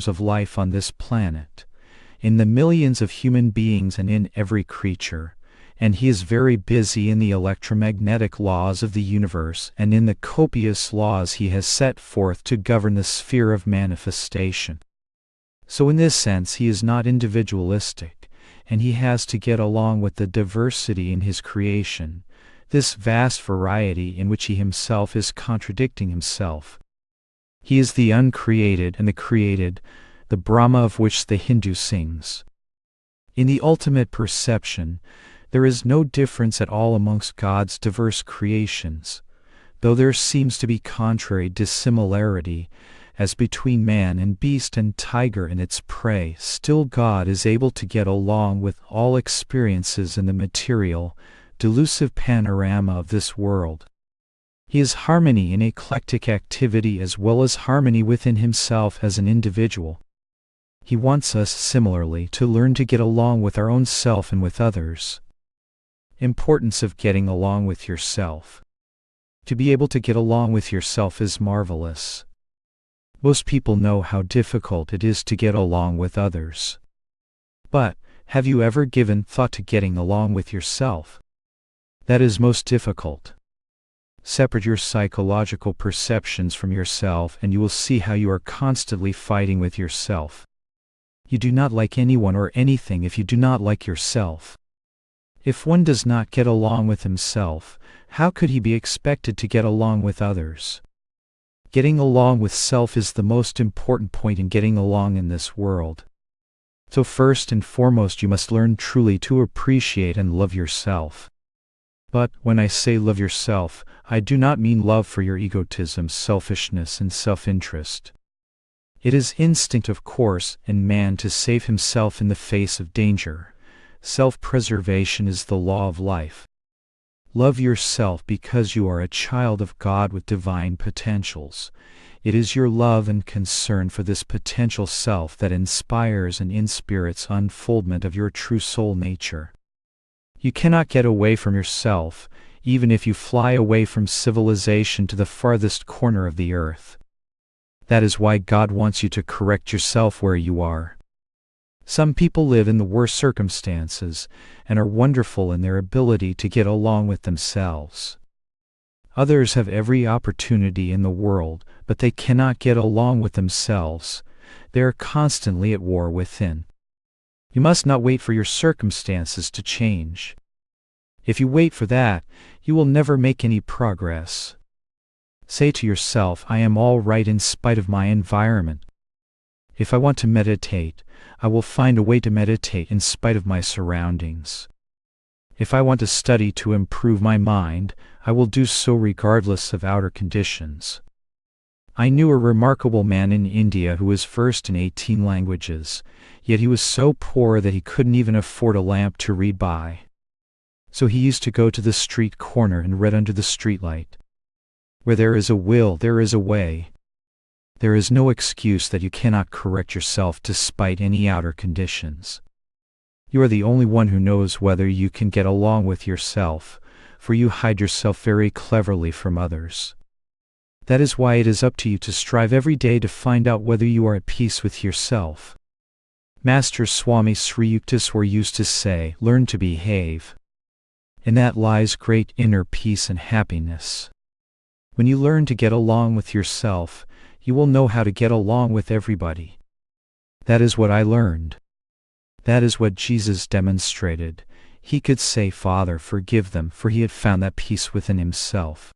of life on this planet, in the millions of human beings and in every creature, and he is very busy in the electromagnetic laws of the universe and in the copious laws he has set forth to govern the sphere of manifestation. So in this sense he is not individualistic, and he has to get along with the diversity in his creation, this vast variety in which he himself is contradicting himself. He is the uncreated and the created, the Brahma of which the Hindu sings. In the ultimate perception, there is no difference at all amongst God's diverse creations, though there seems to be contrary dissimilarity, as between man and beast and tiger and its prey. Still God is able to get along with all experiences in the material, delusive panorama of this world. He is harmony in eclectic activity as well as harmony within himself as an individual. He wants us similarly to learn to get along with our own self and with others. Importance of getting along with yourself. To be able to get along with yourself is marvelous. Most people know how difficult it is to get along with others. But, have you ever given thought to getting along with yourself? That is most difficult. Separate your psychological perceptions from yourself and you will see how you are constantly fighting with yourself. You do not like anyone or anything if you do not like yourself. If one does not get along with himself, how could he be expected to get along with others? Getting along with self is the most important point in getting along in this world. So first and foremost you must learn truly to appreciate and love yourself. But, when I say love yourself, I do not mean love for your egotism, selfishness and self-interest. It is instinct, of course, in man to save himself in the face of danger. Self-preservation is the law of life. Love yourself because you are a child of God with divine potentials. It is your love and concern for this potential self that inspires and inspirates unfoldment of your true soul nature. You cannot get away from yourself, even if you fly away from civilization to the farthest corner of the earth. That is why God wants you to correct yourself where you are. Some people live in the worst circumstances, and are wonderful in their ability to get along with themselves. Others have every opportunity in the world, but they cannot get along with themselves. They are constantly at war within. You must not wait for your circumstances to change. If you wait for that, you will never make any progress. Say to yourself, I am all right in spite of my environment. If I want to meditate, I will find a way to meditate in spite of my surroundings. If I want to study to improve my mind, I will do so regardless of outer conditions. I knew a remarkable man in India who was versed in 18 languages, yet he was so poor that he couldn't even afford a lamp to read by. So he used to go to the street corner and read under the streetlight. Where there is a will, there is a way. There is no excuse that you cannot correct yourself despite any outer conditions. You are the only one who knows whether you can get along with yourself, for you hide yourself very cleverly from others. That is why it is up to you to strive every day to find out whether you are at peace with yourself. Master Swami Sri Yukteswar used to say, learn to behave. In that lies great inner peace and happiness. When you learn to get along with yourself, you will know how to get along with everybody. That is what I learned. That is what Jesus demonstrated. He could say, Father, forgive them, for he had found that peace within himself.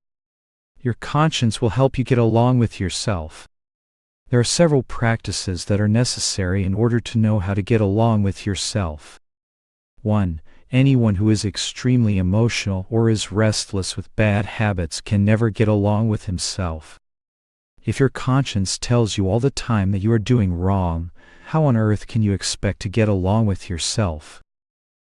Your conscience will help you get along with yourself. There are several practices that are necessary in order to know how to get along with yourself. 1. Anyone who is extremely emotional or is restless with bad habits can never get along with himself. If your conscience tells you all the time that you are doing wrong, how on earth can you expect to get along with yourself?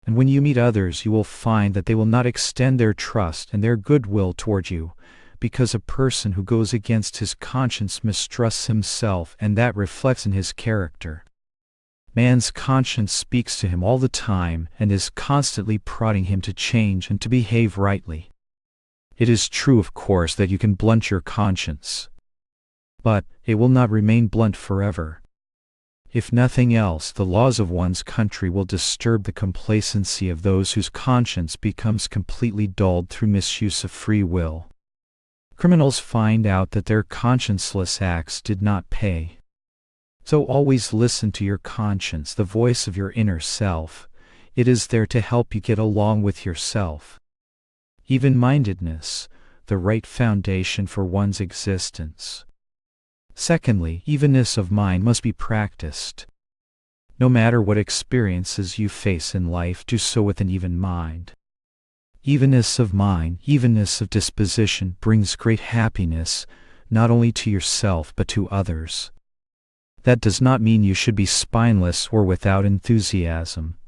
And when you meet others, you will find that they will not extend their trust and their goodwill toward you, because a person who goes against his conscience mistrusts himself, and that reflects in his character. Man's conscience speaks to him all the time and is constantly prodding him to change and to behave rightly. It is true, of course, that you can blunt your conscience. But it will not remain blunt forever. If nothing else, the laws of one's country will disturb the complacency of those whose conscience becomes completely dulled through misuse of free will. Criminals find out that their conscienceless acts did not pay. So always listen to your conscience, the voice of your inner self. It is there to help you get along with yourself. Even-mindedness, the right foundation for one's existence. Secondly, evenness of mind must be practiced. No matter what experiences you face in life, do so with an even mind. Evenness of mind, evenness of disposition brings great happiness, not only to yourself but to others. That does not mean you should be spineless or without enthusiasm.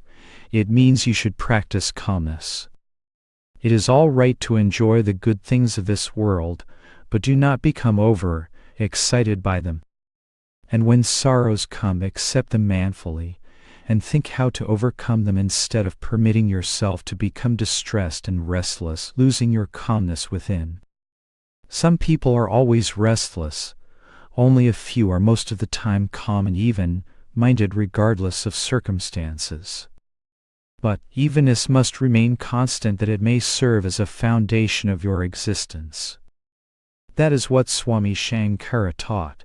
It means you should practice calmness. It is all right to enjoy the good things of this world, but do not become excited by them. And when sorrows come, accept them manfully, and think how to overcome them instead of permitting yourself to become distressed and restless, losing your calmness within. Some people are always restless. Only a few are most of the time calm and even-minded regardless of circumstances. But evenness must remain constant that it may serve as a foundation of your existence. That is what Swami Shankara taught.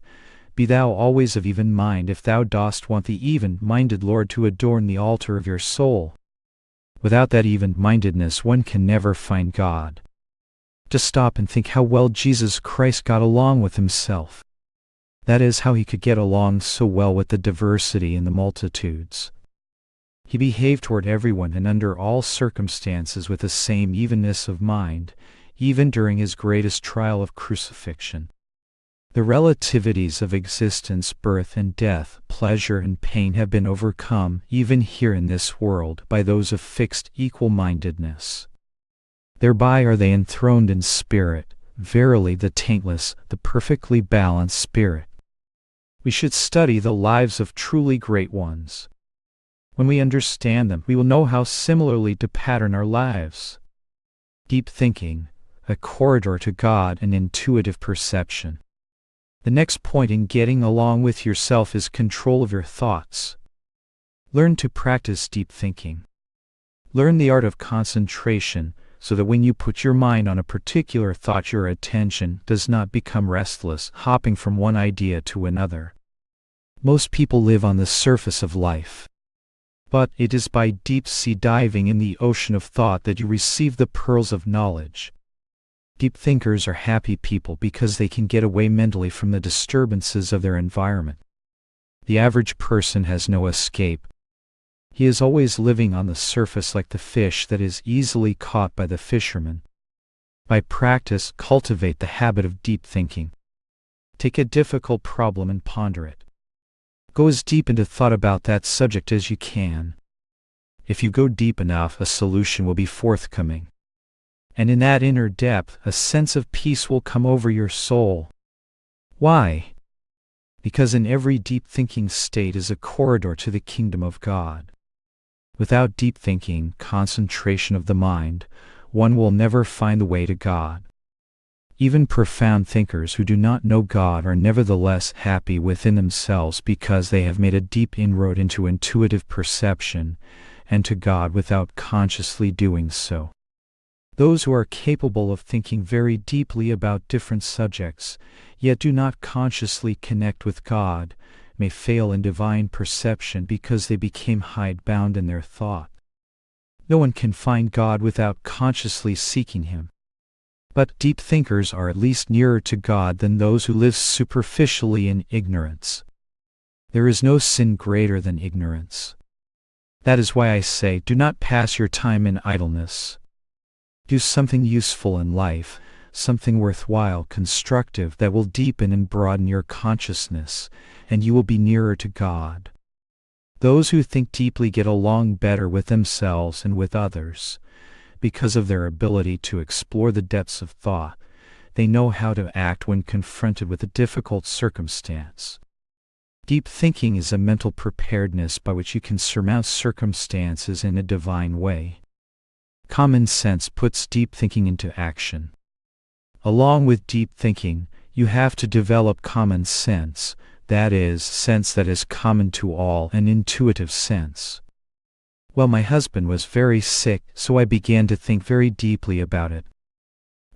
Be thou always of even mind if thou dost want the even-minded Lord to adorn the altar of your soul. Without that even-mindedness one can never find God. Just stop and think how well Jesus Christ got along with himself. That is how he could get along so well with the diversity in the multitudes. He behaved toward everyone and under all circumstances with the same evenness of mind, even during his greatest trial of crucifixion. The relativities of existence, birth and death, pleasure and pain have been overcome, even here in this world, by those of fixed equal-mindedness. Thereby are they enthroned in spirit, verily the taintless, the perfectly balanced spirit. We should study the lives of truly great ones. When we understand them, we will know how similarly to pattern our lives. Deep thinking, a corridor to God, and intuitive perception. The next point in getting along with yourself is control of your thoughts. Learn to practice deep thinking. Learn the art of concentration, so that when you put your mind on a particular thought, your attention does not become restless, hopping from one idea to another. Most people live on the surface of life. But it is by deep-sea diving in the ocean of thought that you receive the pearls of knowledge. Deep thinkers are happy people because they can get away mentally from the disturbances of their environment. The average person has no escape. He is always living on the surface like the fish that is easily caught by the fisherman. By practice, cultivate the habit of deep thinking. Take a difficult problem and ponder it. Go as deep into thought about that subject as you can. If you go deep enough, a solution will be forthcoming. And in that inner depth, a sense of peace will come over your soul. Why? Because in every deep thinking state is a corridor to the kingdom of God. Without deep thinking, concentration of the mind, one will never find the way to God. Even profound thinkers who do not know God are nevertheless happy within themselves because they have made a deep inroad into intuitive perception and to God without consciously doing so. Those who are capable of thinking very deeply about different subjects, yet do not consciously connect with God, may fail in divine perception because they became hidebound in their thought. No one can find God without consciously seeking Him. But deep thinkers are at least nearer to God than those who live superficially in ignorance. There is no sin greater than ignorance. That is why I say, do not pass your time in idleness. Do something useful in life, something worthwhile, constructive, that will deepen and broaden your consciousness, and you will be nearer to God. Those who think deeply get along better with themselves and with others. Because of their ability to explore the depths of thought, they know how to act when confronted with a difficult circumstance. Deep thinking is a mental preparedness by which you can surmount circumstances in a divine way. Common sense puts deep thinking into action. Along with deep thinking, you have to develop common sense, that is, sense that is common to all, an intuitive sense. Well, my husband was very sick, so I began to think very deeply about it.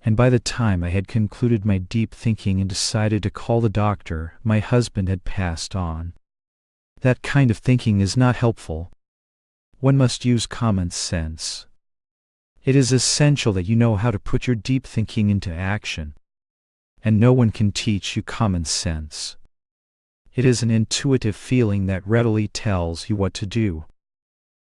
And by the time I had concluded my deep thinking and decided to call the doctor, my husband had passed on. That kind of thinking is not helpful. One must use common sense. It is essential that you know how to put your deep thinking into action. And no one can teach you common sense. It is an intuitive feeling that readily tells you what to do.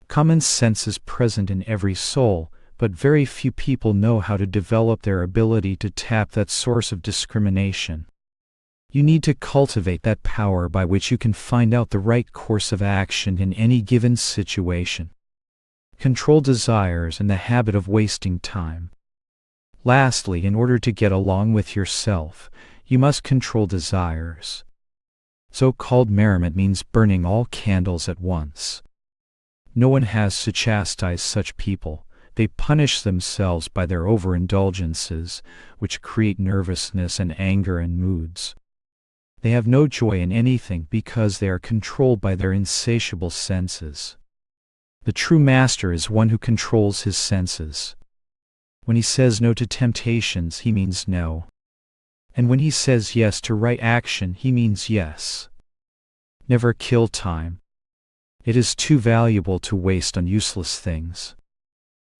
Common sense is present in every soul, but very few people know how to develop their ability to tap that source of discrimination. You need to cultivate that power by which you can find out the right course of action in any given situation. Control desires and the habit of wasting time. Lastly, in order to get along with yourself, you must control desires. So-called merriment means burning all candles at once. No one has to chastise such people. They punish themselves by their overindulgences, which create nervousness and anger and moods. They have no joy in anything because they are controlled by their insatiable senses. The true master is one who controls his senses. When he says no to temptations, he means no. And when he says yes to right action, he means yes. Never kill time. It is too valuable to waste on useless things.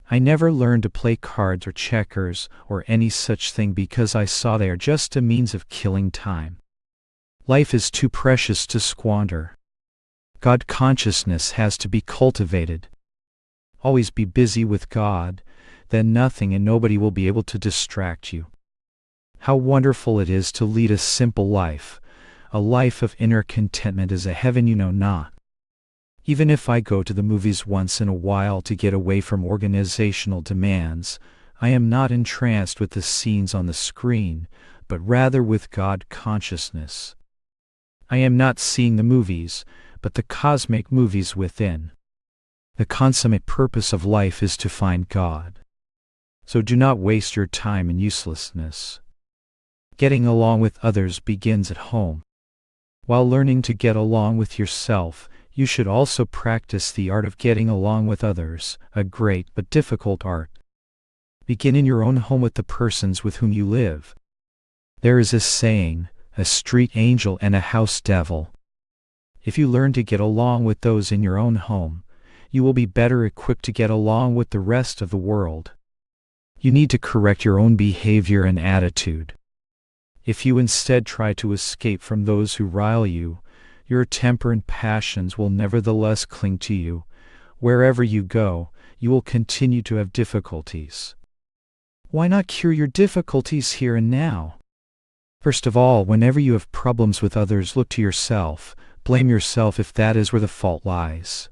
I never learned to play cards or checkers or any such thing because I saw they are just a means of killing time. Life is too precious to squander. God consciousness has to be cultivated. Always be busy with God, then nothing and nobody will be able to distract you. How wonderful it is to lead a simple life, a life of inner contentment as a heaven you know not. Even if I go to the movies once in a while to get away from organizational demands, I am not entranced with the scenes on the screen, but rather with God consciousness. I am not seeing the movies, but the cosmic movies within. The consummate purpose of life is to find God. So do not waste your time in uselessness. Getting along with others begins at home. While learning to get along with yourself, you should also practice the art of getting along with others, a great but difficult art. Begin in your own home with the persons with whom you live. There is a saying, a street angel and a house devil. If you learn to get along with those in your own home, you will be better equipped to get along with the rest of the world. You need to correct your own behavior and attitude. If you instead try to escape from those who rile you, your temper and passions will nevertheless cling to you. Wherever you go, you will continue to have difficulties. Why not cure your difficulties here and now? First of all, whenever you have problems with others, look to yourself. Blame yourself if that is where the fault lies.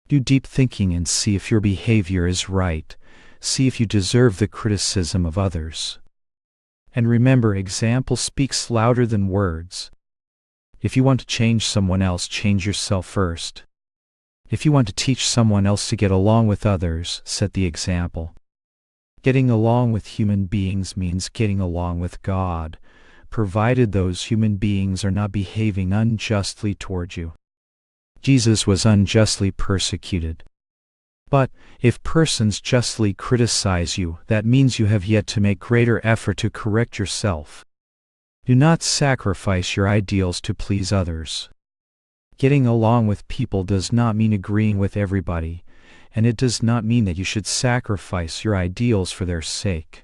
Do deep thinking and see if your behavior is right. See if you deserve the criticism of others. And remember, example speaks louder than words. If you want to change someone else, change yourself first. If you want to teach someone else to get along with others, set the example. Getting along with human beings means getting along with God, provided those human beings are not behaving unjustly toward you. Jesus was unjustly persecuted. But if persons justly criticize you, that means you have yet to make greater effort to correct yourself. Do not sacrifice your ideals to please others. Getting along with people does not mean agreeing with everybody, and it does not mean that you should sacrifice your ideals for their sake.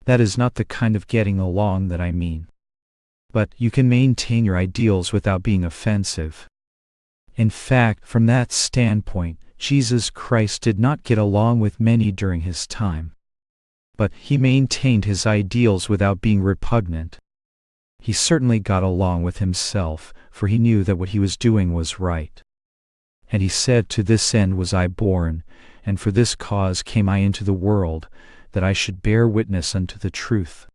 That is not the kind of getting along that I mean. But you can maintain your ideals without being offensive. In fact, from that standpoint, Jesus Christ did not get along with many during his time. But he maintained his ideals without being repugnant. He certainly got along with himself, for he knew that what he was doing was right. And he said, "To this end was I born, and for this cause came I into the world, that I should bear witness unto the truth."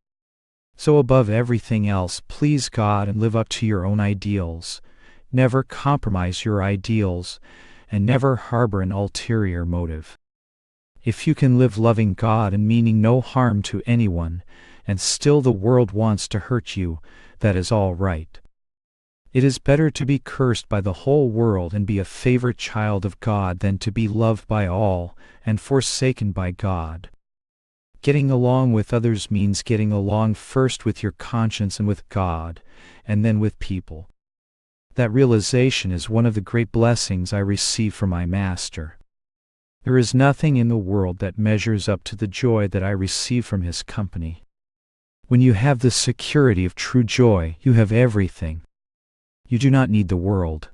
So above everything else, please God and live up to your own ideals. Never compromise your ideals, and never harbor an ulterior motive. If you can live loving God and meaning no harm to anyone, and still the world wants to hurt you, that is all right. It is better to be cursed by the whole world and be a favorite child of God than to be loved by all and forsaken by God. Getting along with others means getting along first with your conscience and with God, and then with people. That realization is one of the great blessings I receive from my Master. There is nothing in the world that measures up to the joy that I receive from his company. When you have the security of true joy, you have everything. You do not need the world.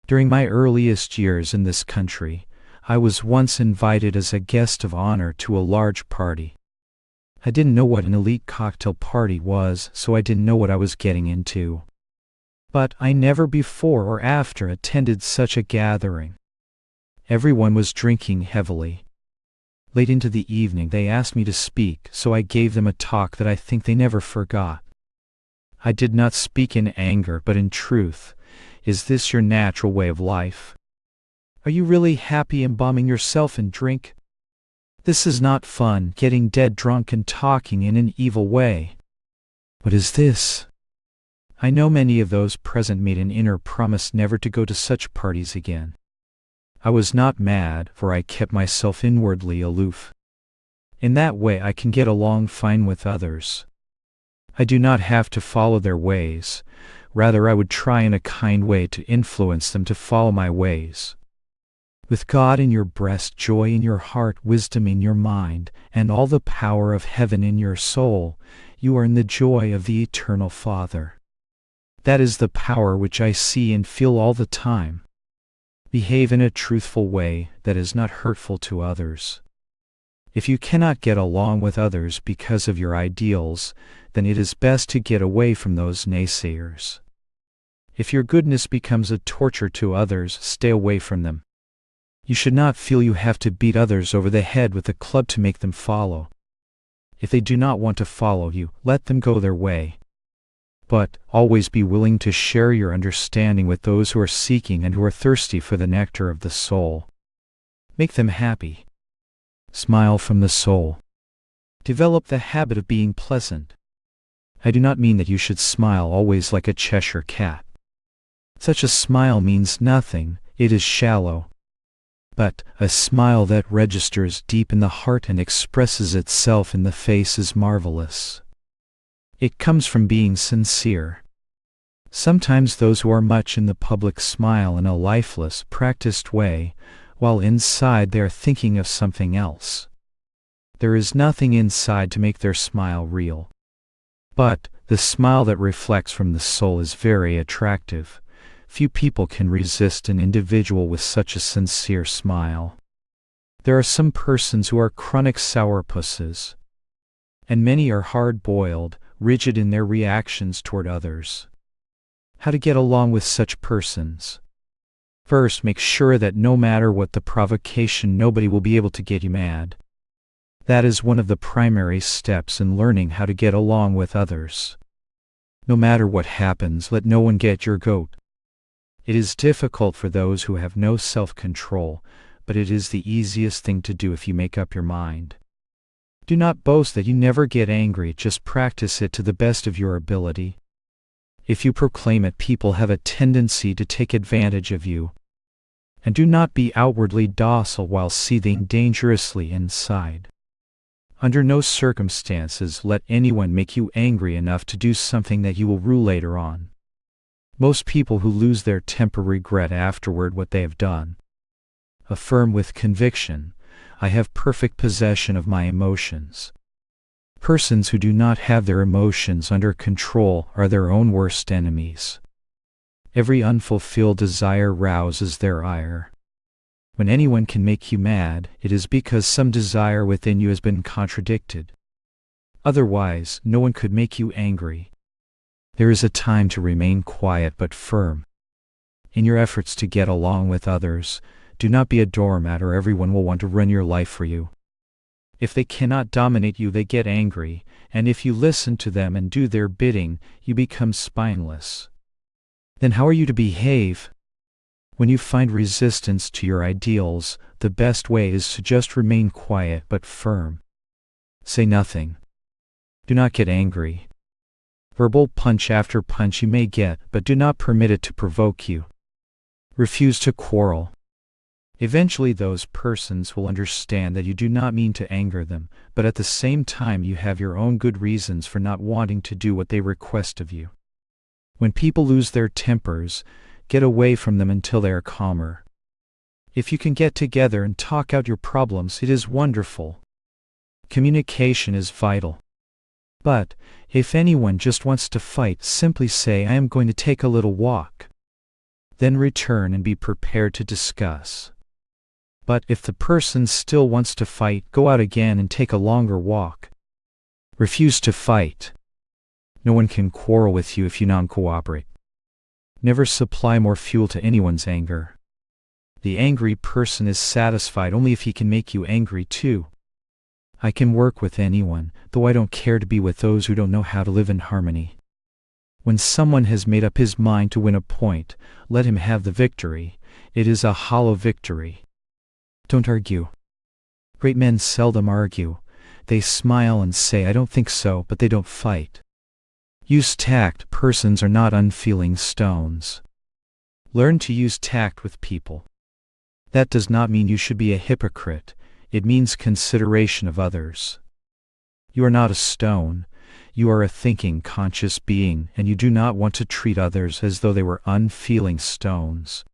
During my earliest years in this country, I was once invited as a guest of honor to a large party. I didn't know what an elite cocktail party was, so I didn't know what I was getting into. But I never before or after attended such a gathering. Everyone was drinking heavily. Late into the evening they asked me to speak, so I gave them a talk that I think they never forgot. I did not speak in anger, but in truth. Is this your natural way of life? Are you really happy embalming yourself in drink? This is not fun, getting dead drunk and talking in an evil way. What is this? I know many of those present made an inner promise never to go to such parties again. I was not mad, for I kept myself inwardly aloof. In that way I can get along fine with others. I do not have to follow their ways, rather I would try in a kind way to influence them to follow my ways. With God in your breast, joy in your heart, wisdom in your mind, and all the power of heaven in your soul, you are in the joy of the Eternal Father. That is the power which I see and feel all the time. Behave in a truthful way that is not hurtful to others. If you cannot get along with others because of your ideals, then it is best to get away from those naysayers. If your goodness becomes a torture to others, stay away from them. You should not feel you have to beat others over the head with a club to make them follow. If they do not want to follow you, let them go their way. But always be willing to share your understanding with those who are seeking and who are thirsty for the nectar of the soul. Make them happy. Smile from the soul. Develop the habit of being pleasant. I do not mean that you should smile always like a Cheshire cat. Such a smile means nothing, it is shallow. But a smile that registers deep in the heart and expresses itself in the face is marvelous. It comes from being sincere. Sometimes those who are much in the public smile in a lifeless, practiced way, while inside they are thinking of something else. There is nothing inside to make their smile real. But the smile that reflects from the soul is very attractive. Few people can resist an individual with such a sincere smile. There are some persons who are chronic sourpusses, and many are hard-boiled, rigid in their reactions toward others. How to get along with such persons? First, make sure that no matter what the provocation, nobody will be able to get you mad. That is one of the primary steps in learning how to get along with others. No matter what happens, let no one get your goat. It is difficult for those who have no self-control, but it is the easiest thing to do if you make up your mind. Do not boast that you never get angry, just practice it to the best of your ability. If you proclaim it, people have a tendency to take advantage of you. And do not be outwardly docile while seething dangerously inside. Under no circumstances let anyone make you angry enough to do something that you will rue later on. Most people who lose their temper regret afterward what they have done. Affirm with conviction, I have perfect possession of my emotions. Persons who do not have their emotions under control are their own worst enemies. Every unfulfilled desire rouses their ire. When anyone can make you mad, it is because some desire within you has been contradicted. Otherwise, no one could make you angry. There is a time to remain quiet but firm. In your efforts to get along with others, do not be a doormat or everyone will want to run your life for you. If they cannot dominate you, they get angry, and if you listen to them and do their bidding, you become spineless. Then how are you to behave? When you find resistance to your ideals, the best way is to just remain quiet but firm. Say nothing. Do not get angry. Verbal punch after punch you may get, but do not permit it to provoke you. Refuse to quarrel. Eventually those persons will understand that you do not mean to anger them, but at the same time you have your own good reasons for not wanting to do what they request of you. When people lose their tempers, get away from them until they are calmer. If you can get together and talk out your problems, it is wonderful. Communication is vital. But, if anyone just wants to fight, simply say, "I am going to take a little walk." Then return and be prepared to discuss. But if the person still wants to fight, go out again and take a longer walk. Refuse to fight. No one can quarrel with you if you non-cooperate. Never supply more fuel to anyone's anger. The angry person is satisfied only if he can make you angry too. I can work with anyone, though I don't care to be with those who don't know how to live in harmony. When someone has made up his mind to win a point, let him have the victory. It is a hollow victory. Don't argue. Great men seldom argue. They smile and say, "I don't think so," but they don't fight. Use tact. Persons are not unfeeling stones. Learn to use tact with people. That does not mean you should be a hypocrite. It means consideration of others. You are not a stone. You are a thinking, conscious being, and you do not want to treat others as though they were unfeeling stones.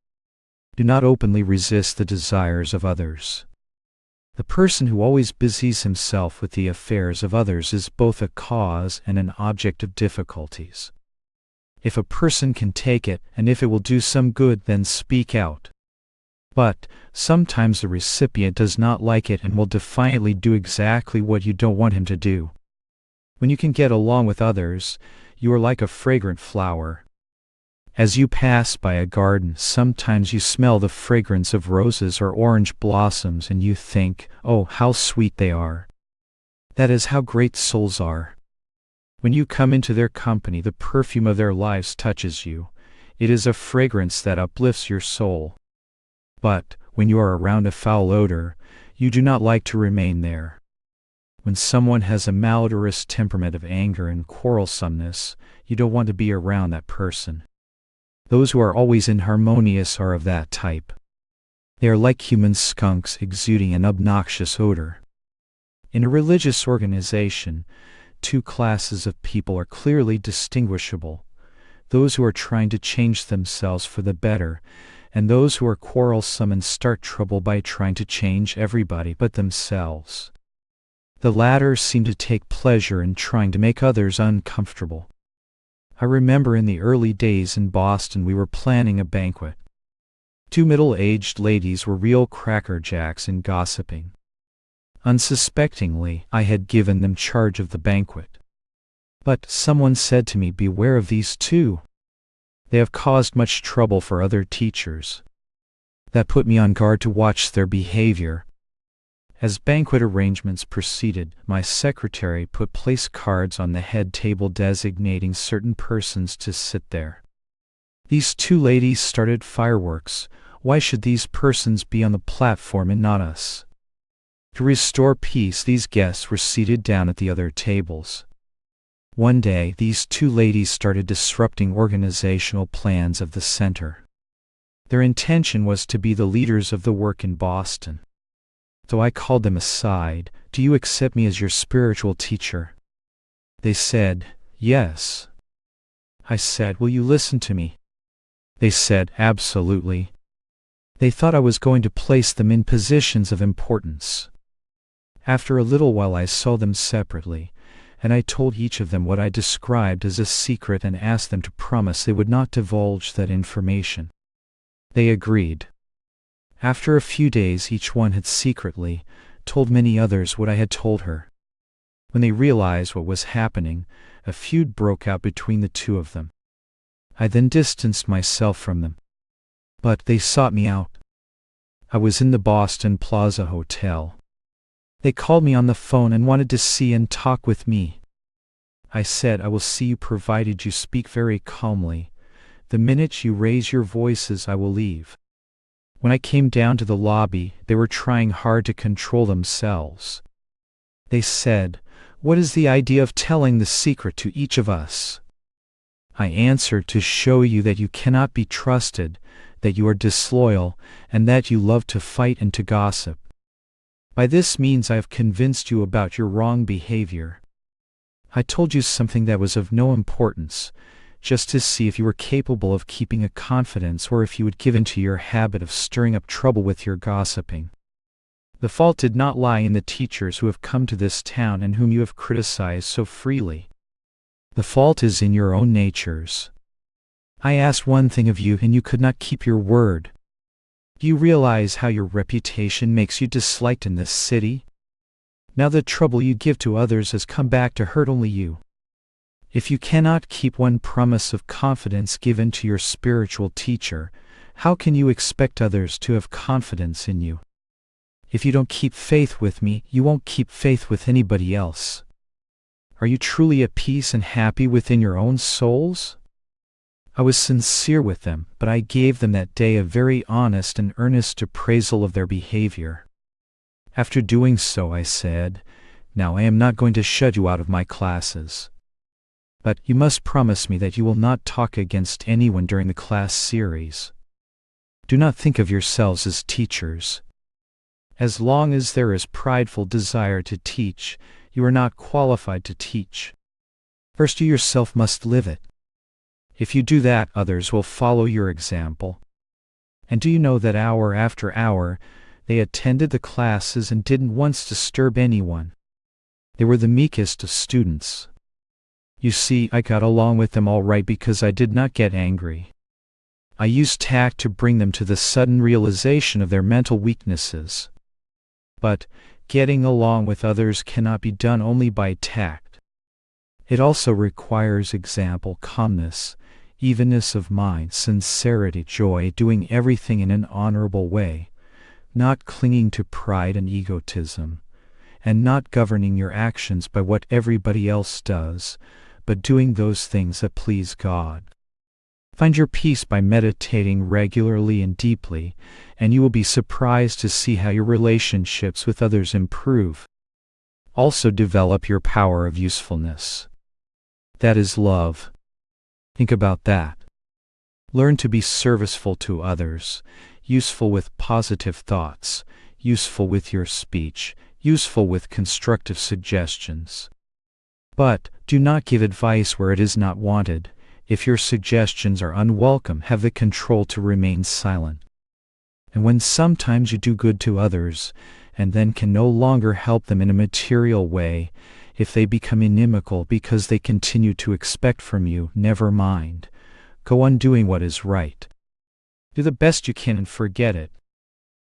Do not openly resist the desires of others. The person who always busies himself with the affairs of others is both a cause and an object of difficulties. If a person can take it, and if it will do some good, then speak out. But sometimes the recipient does not like it and will defiantly do exactly what you don't want him to do. When you can get along with others, you are like a fragrant flower. As you pass by a garden, sometimes you smell the fragrance of roses or orange blossoms and you think, "Oh, how sweet they are." That is how great souls are. When you come into their company, the perfume of their lives touches you. It is a fragrance that uplifts your soul. But, when you are around a foul odor, you do not like to remain there. When someone has a malodorous temperament of anger and quarrelsomeness, you don't want to be around that person. Those who are always inharmonious are of that type. They are like human skunks exuding an obnoxious odor. In a religious organization, two classes of people are clearly distinguishable: those who are trying to change themselves for the better, and those who are quarrelsome and start trouble by trying to change everybody but themselves. The latter seem to take pleasure in trying to make others uncomfortable. I remember in the early days in Boston we were planning a banquet. Two middle-aged ladies were real crackerjacks in gossiping. Unsuspectingly, I had given them charge of the banquet. But someone said to me, "Beware of these two. They have caused much trouble for other teachers." That put me on guard to watch their behavior. As banquet arrangements proceeded, my secretary put place cards on the head table designating certain persons to sit there. These two ladies started fireworks. Why should these persons be on the platform and not us? To restore peace, these guests were seated down at the other tables. One day, these two ladies started disrupting organizational plans of the center. Their intention was to be the leaders of the work in Boston. So I called them aside. "Do you accept me as your spiritual teacher?" They said, "Yes." I said, "Will you listen to me?" They said, "Absolutely." They thought I was going to place them in positions of importance. After a little while I saw them separately, and I told each of them what I described as a secret and asked them to promise they would not divulge that information. They agreed. After a few days each one had secretly told many others what I had told her. When they realized what was happening, a feud broke out between the two of them. I then distanced myself from them. But they sought me out. I was in the Boston Plaza Hotel. They called me on the phone and wanted to see and talk with me. I said, "I will see you provided you speak very calmly. The minute you raise your voices, I will leave." When I came down to the lobby, they were trying hard to control themselves. They said, "What is the idea of telling the secret to each of us? I answered to show you that you cannot be trusted, that you are disloyal, and that you love to fight and to gossip. By this means I have convinced you about your wrong behavior. I told you something that was of no importance, just to see if you were capable of keeping a confidence or if you would give in to your habit of stirring up trouble with your gossiping. The fault did not lie in the teachers who have come to this town and whom you have criticized so freely. The fault is in your own natures. I asked one thing of you and you could not keep your word. Do you realize how your reputation makes you disliked in this city? Now the trouble you give to others has come back to hurt only you. If you cannot keep one promise of confidence given to your spiritual teacher, how can you expect others to have confidence in you? If you don't keep faith with me, you won't keep faith with anybody else. Are you truly at peace and happy within your own souls? I was sincere with them, but I gave them that day a very honest and earnest appraisal of their behavior. After doing so, I said, "Now I am not going to shut you out of my classes. But you must promise me that you will not talk against anyone during the class series. Do not think of yourselves as teachers. As long as there is prideful desire to teach, you are not qualified to teach. First you yourself must live it. If you do that, others will follow your example." And do you know that hour after hour, they attended the classes and didn't once disturb anyone? They were the meekest of students. You see, I got along with them all right because I did not get angry. I used tact to bring them to the sudden realization of their mental weaknesses. But getting along with others cannot be done only by tact. It also requires example, calmness, evenness of mind, sincerity, joy, doing everything in an honorable way, not clinging to pride and egotism, and not governing your actions by what everybody else does, but doing those things that please God. Find your peace by meditating regularly and deeply, and you will be surprised to see how your relationships with others improve. Also develop your power of usefulness. That is love. Think about that. Learn to be serviceful to others, useful with positive thoughts, useful with your speech, useful with constructive suggestions. But do not give advice where it is not wanted. If your suggestions are unwelcome, have the control to remain silent. And when sometimes you do good to others, and then can no longer help them in a material way, if they become inimical because they continue to expect from you, never mind. Go on doing what is right. Do the best you can and forget it.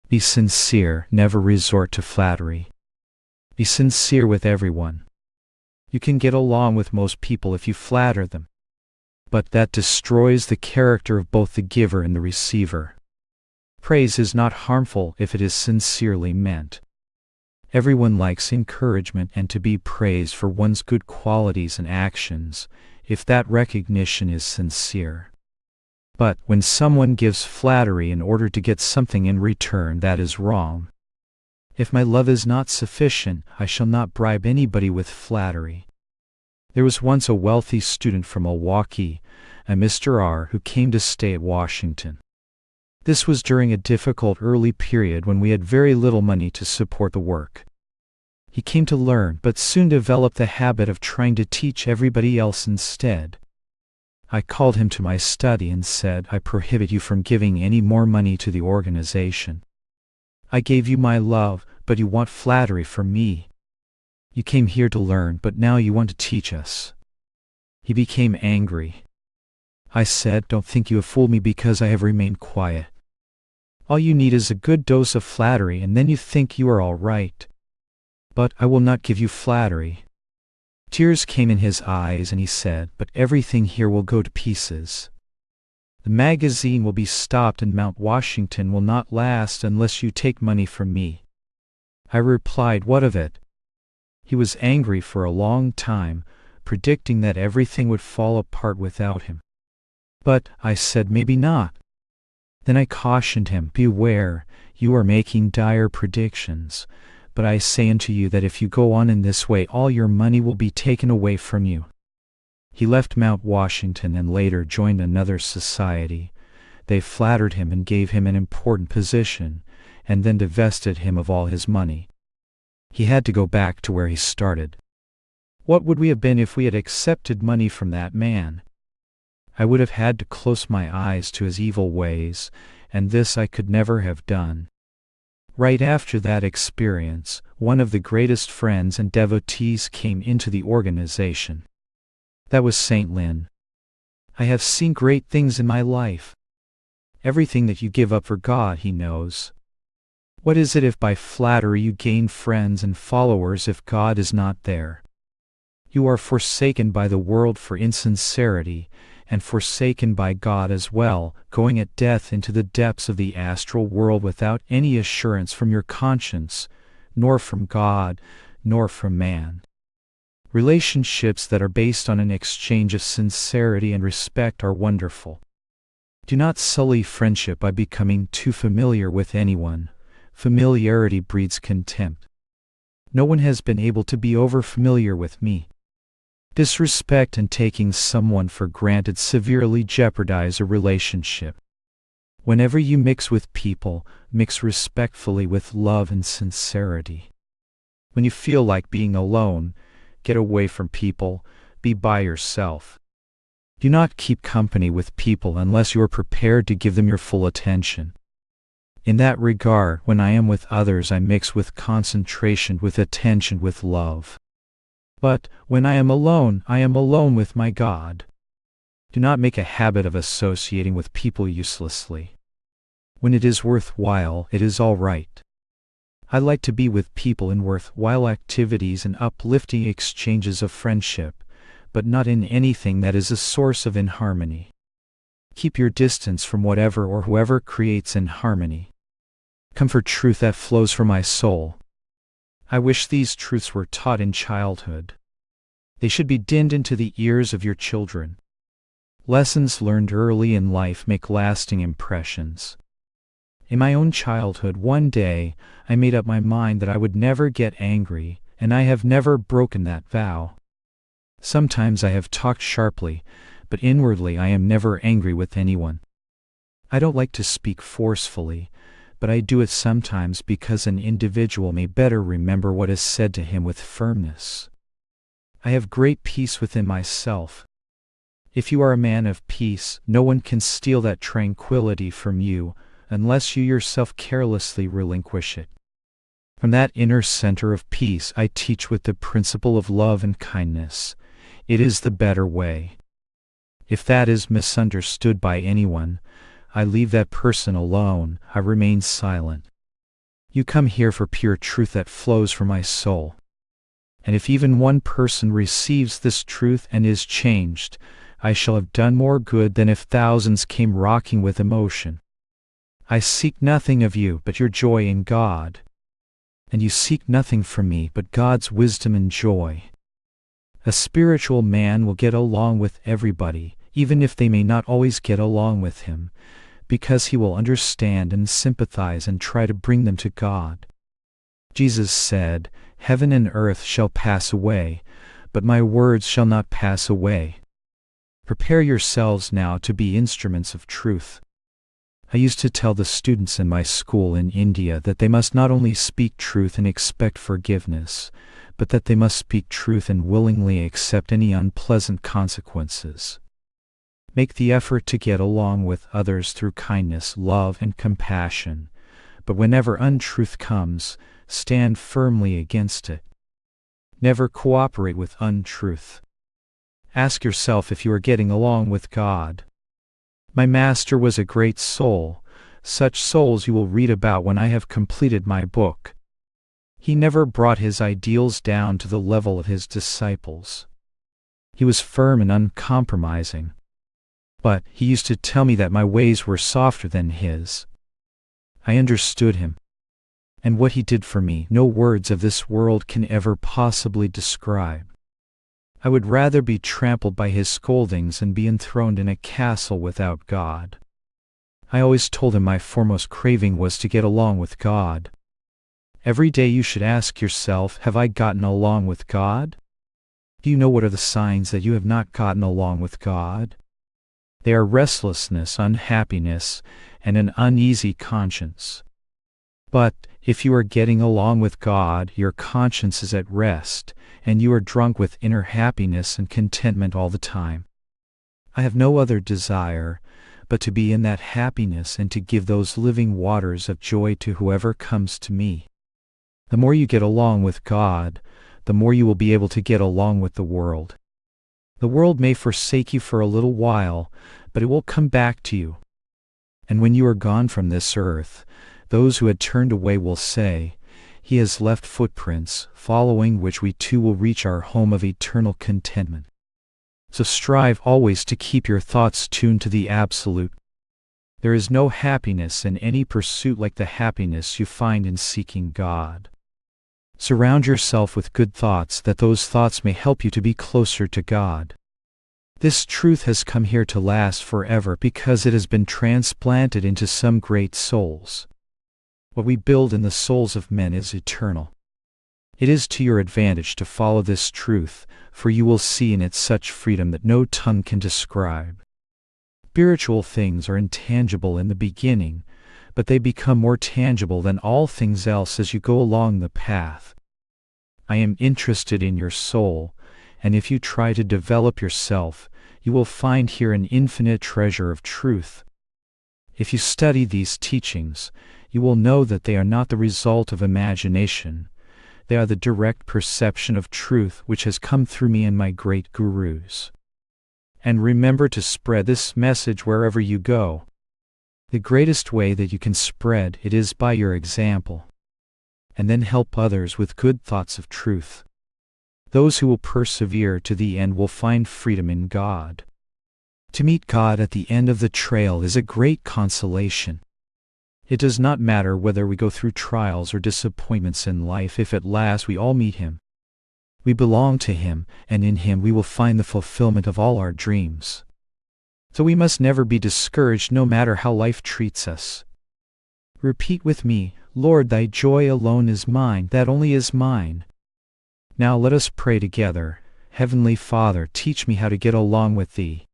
Be sincere, never resort to flattery. Be sincere with everyone. You can get along with most people if you flatter them. But that destroys the character of both the giver and the receiver. Praise is not harmful if it is sincerely meant. Everyone likes encouragement and to be praised for one's good qualities and actions, if that recognition is sincere. But when someone gives flattery in order to get something in return, that is wrong. If my love is not sufficient, I shall not bribe anybody with flattery. There was once a wealthy student from Milwaukee, a Mr. R., who came to stay at Washington. This was during a difficult early period when we had very little money to support the work. He came to learn, but soon developed the habit of trying to teach everybody else instead. I called him to my study and said, "I prohibit you from giving any more money to the organization. I gave you my love, but you want flattery from me. You came here to learn, but now you want to teach us." He became angry. I said, "Don't think you have fooled me because I have remained quiet. All you need is a good dose of flattery and then you think you are all right. But I will not give you flattery." Tears came in his eyes and he said, "But everything here will go to pieces. The magazine will be stopped and Mount Washington will not last unless you take money from me." I replied, "What of it?" He was angry for a long time, predicting that everything would fall apart without him. But, I said, maybe not. Then I cautioned him, "Beware, you are making dire predictions. But I say unto you that if you go on in this way, all your money will be taken away from you." He left Mount Washington and later joined another society. They flattered him and gave him an important position, and then divested him of all his money. He had to go back to where he started. What would we have been if we had accepted money from that man? I would have had to close my eyes to his evil ways, and this I could never have done. Right after that experience, one of the greatest friends and devotees came into the organization. That was Saint Lin. I have seen great things in my life. Everything that you give up for God, he knows. What is it if by flattery you gain friends and followers if God is not there? You are forsaken by the world for insincerity, and forsaken by God as well, going at death into the depths of the astral world without any assurance from your conscience, nor from God, nor from man. Relationships that are based on an exchange of sincerity and respect are wonderful. Do not sully friendship by becoming too familiar with anyone. Familiarity breeds contempt. No one has been able to be over-familiar with me. Disrespect and taking someone for granted severely jeopardize a relationship. Whenever you mix with people, mix respectfully with love and sincerity. When you feel like being alone, get away from people, be by yourself. Do not keep company with people unless you are prepared to give them your full attention. In that regard, when I am with others, I mix with concentration, with attention, with love. But when I am alone with my God. Do not make a habit of associating with people uselessly. When it is worthwhile, it is all right. I like to be with people in worthwhile activities and uplifting exchanges of friendship, but not in anything that is a source of inharmony. Keep your distance from whatever or whoever creates inharmony. Come for truth that flows from my soul. I wish these truths were taught in childhood. They should be dinned into the ears of your children. Lessons learned early in life make lasting impressions. In my own childhood, one day, I made up my mind that I would never get angry, and I have never broken that vow. Sometimes I have talked sharply, but inwardly I am never angry with anyone. I don't like to speak forcefully, but I do it sometimes because an individual may better remember what is said to him with firmness. I have great peace within myself. If you are a man of peace, no one can steal that tranquility from you, unless you yourself carelessly relinquish it. From that inner center of peace I teach with the principle of love and kindness. It is the better way. If that is misunderstood by anyone, I leave that person alone, I remain silent. You come here for pure truth that flows from my soul. And if even one person receives this truth and is changed, I shall have done more good than if thousands came rocking with emotion. I seek nothing of you but your joy in God. And you seek nothing from me but God's wisdom and joy. A spiritual man will get along with everybody, even if they may not always get along with him, because he will understand and sympathize and try to bring them to God. Jesus said, "Heaven and earth shall pass away, but my words shall not pass away." Prepare yourselves now to be instruments of truth. I used to tell the students in my school in India that they must not only speak truth and expect forgiveness, but that they must speak truth and willingly accept any unpleasant consequences. Make the effort to get along with others through kindness, love, and compassion, but whenever untruth comes, stand firmly against it. Never cooperate with untruth. Ask yourself if you are getting along with God. My master was a great soul. Such souls you will read about when I have completed my book. He never brought his ideals down to the level of his disciples. He was firm and uncompromising. But he used to tell me that my ways were softer than his. I understood him. And what he did for me, no words of this world can ever possibly describe. I would rather be trampled by his scoldings and be enthroned in a castle without God. I always told him my foremost craving was to get along with God. Every day you should ask yourself, have I gotten along with God? Do you know what are the signs that you have not gotten along with God? They are restlessness, unhappiness, and an uneasy conscience. But if you are getting along with God, your conscience is at rest, and you are drunk with inner happiness and contentment all the time. I have no other desire but to be in that happiness and to give those living waters of joy to whoever comes to me. The more you get along with God, the more you will be able to get along with the world. The world may forsake you for a little while, but it will come back to you. And when you are gone from this earth, those who had turned away will say, "He has left footprints, following which we too will reach our home of eternal contentment." So strive always to keep your thoughts tuned to the Absolute. There is no happiness in any pursuit like the happiness you find in seeking God. Surround yourself with good thoughts, that those thoughts may help you to be closer to God. This truth has come here to last forever because it has been transplanted into some great souls. What we build in the souls of men is eternal. It is to your advantage to follow this truth, for you will see in it such freedom that no tongue can describe. Spiritual things are intangible in the beginning, but they become more tangible than all things else as you go along the path. I am interested in your soul, and if you try to develop yourself, you will find here an infinite treasure of truth. If you study these teachings, you will know that they are not the result of imagination. They are the direct perception of truth which has come through me and my great gurus. And remember to spread this message wherever you go. The greatest way that you can spread it is by your example. And then help others with good thoughts of truth. Those who will persevere to the end will find freedom in God. To meet God at the end of the trail is a great consolation. It does not matter whether we go through trials or disappointments in life if at last we all meet Him. We belong to Him, and in Him we will find the fulfillment of all our dreams. So we must never be discouraged no matter how life treats us. Repeat with me, "Lord, thy joy alone is mine, that only is mine." Now let us pray together. Heavenly Father, teach me how to get along with Thee.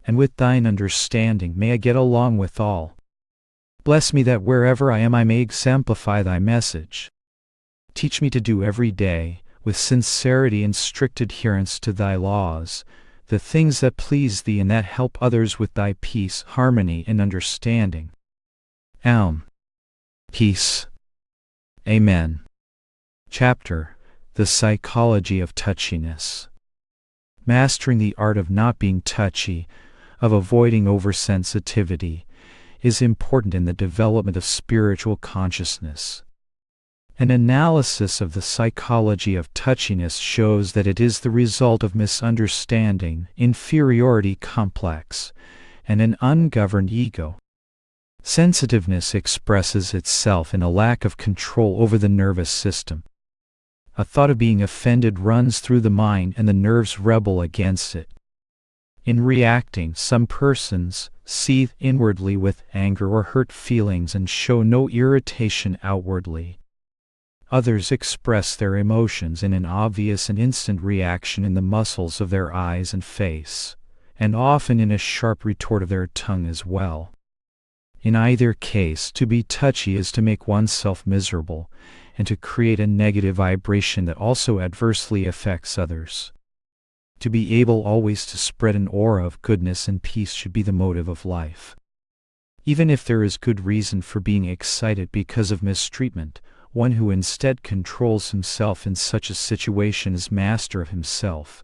And with Thine understanding may I get along with all. Bless me that wherever I am I may exemplify Thy message. Teach me to do every day, with sincerity and strict adherence to Thy laws, the things that please Thee and that help others with Thy peace, harmony, and understanding. Aum. Peace. Amen. Chapter: The Psychology of Touchiness. Mastering the art of not being touchy, of avoiding oversensitivity, is important in the development of spiritual consciousness. An analysis of the psychology of touchiness shows that it is the result of misunderstanding, inferiority complex, and an ungoverned ego. Sensitiveness expresses itself in a lack of control over the nervous system. A thought of being offended runs through the mind and the nerves rebel against it. In reacting, some persons seethe inwardly with anger or hurt feelings and show no irritation outwardly. Others express their emotions in an obvious and instant reaction in the muscles of their eyes and face, and often in a sharp retort of their tongue as well. In either case, to be touchy is to make oneself miserable, and to create a negative vibration that also adversely affects others. To be able always to spread an aura of goodness and peace should be the motive of life. Even if there is good reason for being excited because of mistreatment, one who instead controls himself in such a situation is master of himself.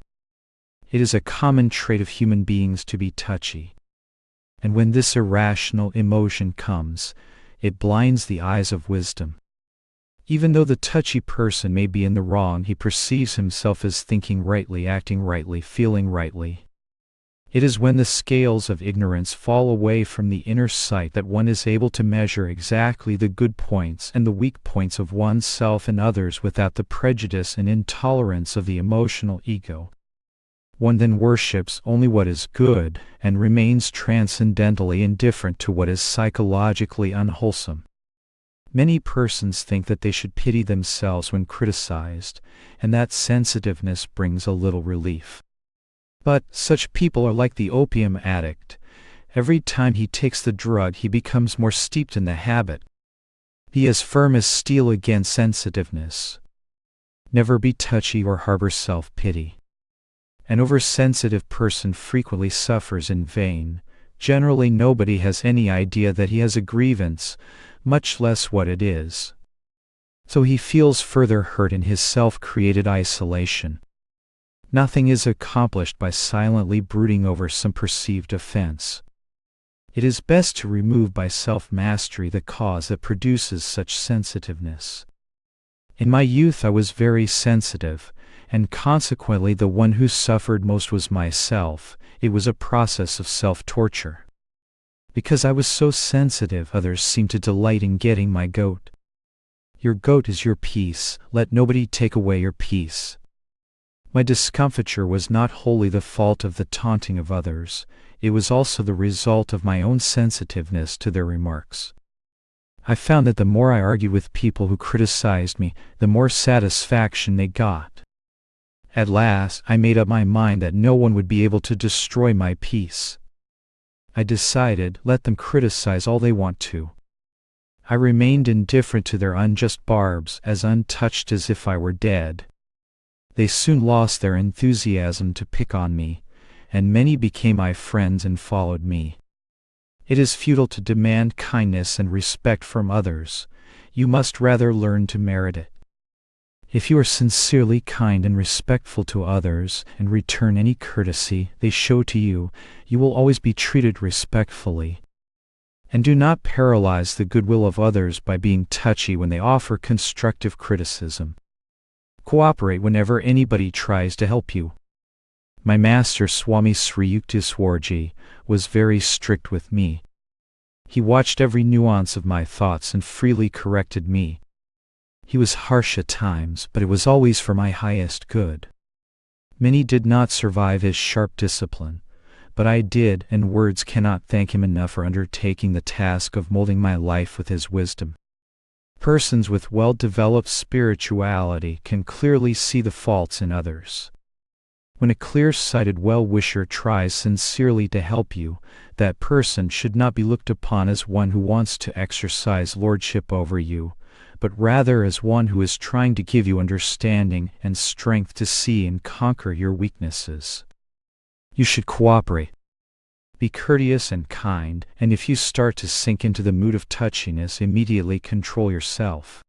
It is a common trait of human beings to be touchy. And when this irrational emotion comes, it blinds the eyes of wisdom. Even though the touchy person may be in the wrong, he perceives himself as thinking rightly, acting rightly, feeling rightly. It is when the scales of ignorance fall away from the inner sight that one is able to measure exactly the good points and the weak points of oneself and others without the prejudice and intolerance of the emotional ego. One then worships only what is good and remains transcendently indifferent to what is psychologically unwholesome. Many persons think that they should pity themselves when criticized, and that sensitiveness brings a little relief. But such people are like the opium addict. Every time he takes the drug, he becomes more steeped in the habit. Be as firm as steel against sensitiveness. Never be touchy or harbor self-pity. An oversensitive person frequently suffers in vain. Generally, nobody has any idea that he has a grievance, much less what it is. So he feels further hurt in his self-created isolation. Nothing is accomplished by silently brooding over some perceived offense. It is best to remove by self-mastery the cause that produces such sensitiveness. In my youth I was very sensitive, and consequently the one who suffered most was myself. It was a process of self-torture. Because I was so sensitive, others seemed to delight in getting my goat. Your goat is your peace, let nobody take away your peace. My discomfiture was not wholly the fault of the taunting of others, it was also the result of my own sensitiveness to their remarks. I found that the more I argued with people who criticized me, the more satisfaction they got. At last, I made up my mind that no one would be able to destroy my peace. I decided, let them criticize all they want to. I remained indifferent to their unjust barbs, as untouched as if I were dead. They soon lost their enthusiasm to pick on me, and many became my friends and followed me. It is futile to demand kindness and respect from others. You must rather learn to merit it. If you are sincerely kind and respectful to others, and return any courtesy they show to you, you will always be treated respectfully. And do not paralyze the goodwill of others by being touchy when they offer constructive criticism. Cooperate whenever anybody tries to help you. My master Swami Sri Yuktiswarji was very strict with me. He watched every nuance of my thoughts and freely corrected me. He was harsh at times, but it was always for my highest good. Many did not survive his sharp discipline, but I did, and words cannot thank him enough for undertaking the task of molding my life with his wisdom. Persons with well-developed spirituality can clearly see the faults in others. When a clear-sighted well-wisher tries sincerely to help you, that person should not be looked upon as one who wants to exercise lordship over you, but rather as one who is trying to give you understanding and strength to see and conquer your weaknesses. You should cooperate. Be courteous and kind, and if you start to sink into the mood of touchiness, immediately control yourself.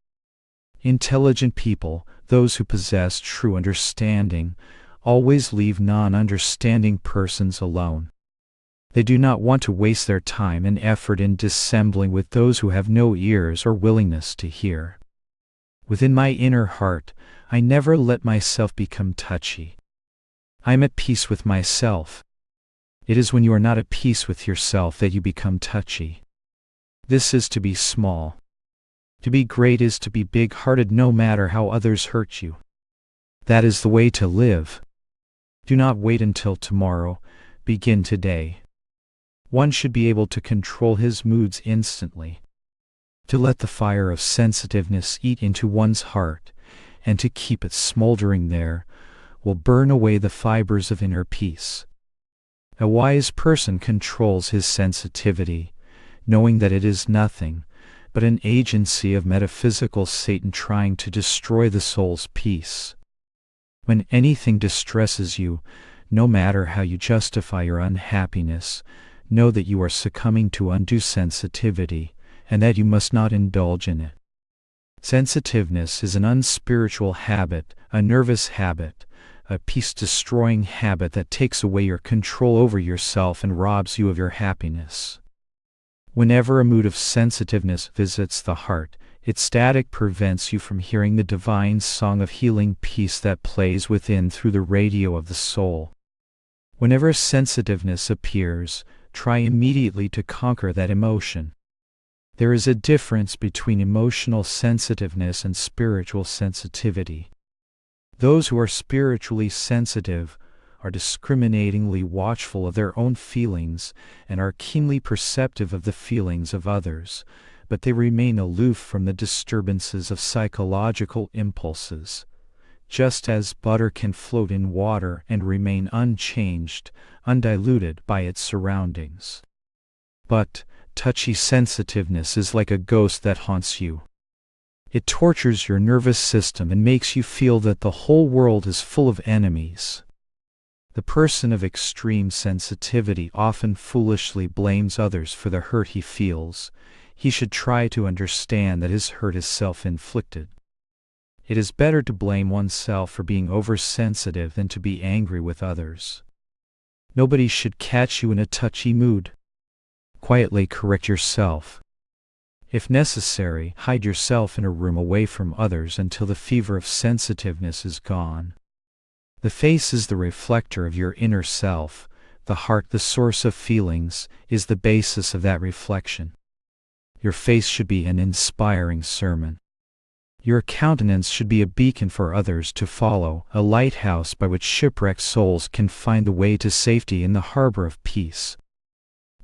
Intelligent people, those who possess true understanding, always leave non-understanding persons alone. They do not want to waste their time and effort in dissembling with those who have no ears or willingness to hear. Within my inner heart, I never let myself become touchy. I am at peace with myself. It is when you are not at peace with yourself that you become touchy. This is to be small. To be great is to be big-hearted no matter how others hurt you. That is the way to live. Do not wait until tomorrow. Begin today. One should be able to control his moods instantly. To let the fire of sensitiveness eat into one's heart, and to keep it smoldering there, will burn away the fibers of inner peace. A wise person controls his sensitivity, knowing that it is nothing but an agency of metaphysical Satan trying to destroy the soul's peace. When anything distresses you, no matter how you justify your unhappiness, know that you are succumbing to undue sensitivity, and that you must not indulge in it. Sensitiveness is an unspiritual habit, a nervous habit, a peace-destroying habit that takes away your control over yourself and robs you of your happiness. Whenever a mood of sensitiveness visits the heart, its static prevents you from hearing the divine song of healing peace that plays within through the radio of the soul. Whenever sensitiveness appears, try immediately to conquer that emotion. There is a difference between emotional sensitiveness and spiritual sensitivity. Those who are spiritually sensitive are discriminatingly watchful of their own feelings and are keenly perceptive of the feelings of others, but they remain aloof from the disturbances of psychological impulses. Just as butter can float in water and remain unchanged, undiluted by its surroundings. But touchy sensitiveness is like a ghost that haunts you. It tortures your nervous system and makes you feel that the whole world is full of enemies. The person of extreme sensitivity often foolishly blames others for the hurt he feels. He should try to understand that his hurt is self-inflicted. It is better to blame oneself for being oversensitive than to be angry with others. Nobody should catch you in a touchy mood. Quietly correct yourself. If necessary, hide yourself in a room away from others until the fever of sensitiveness is gone. The face is the reflector of your inner self. The heart, the source of feelings, is the basis of that reflection. Your face should be an inspiring sermon. Your countenance should be a beacon for others to follow, a lighthouse by which shipwrecked souls can find the way to safety in the harbor of peace.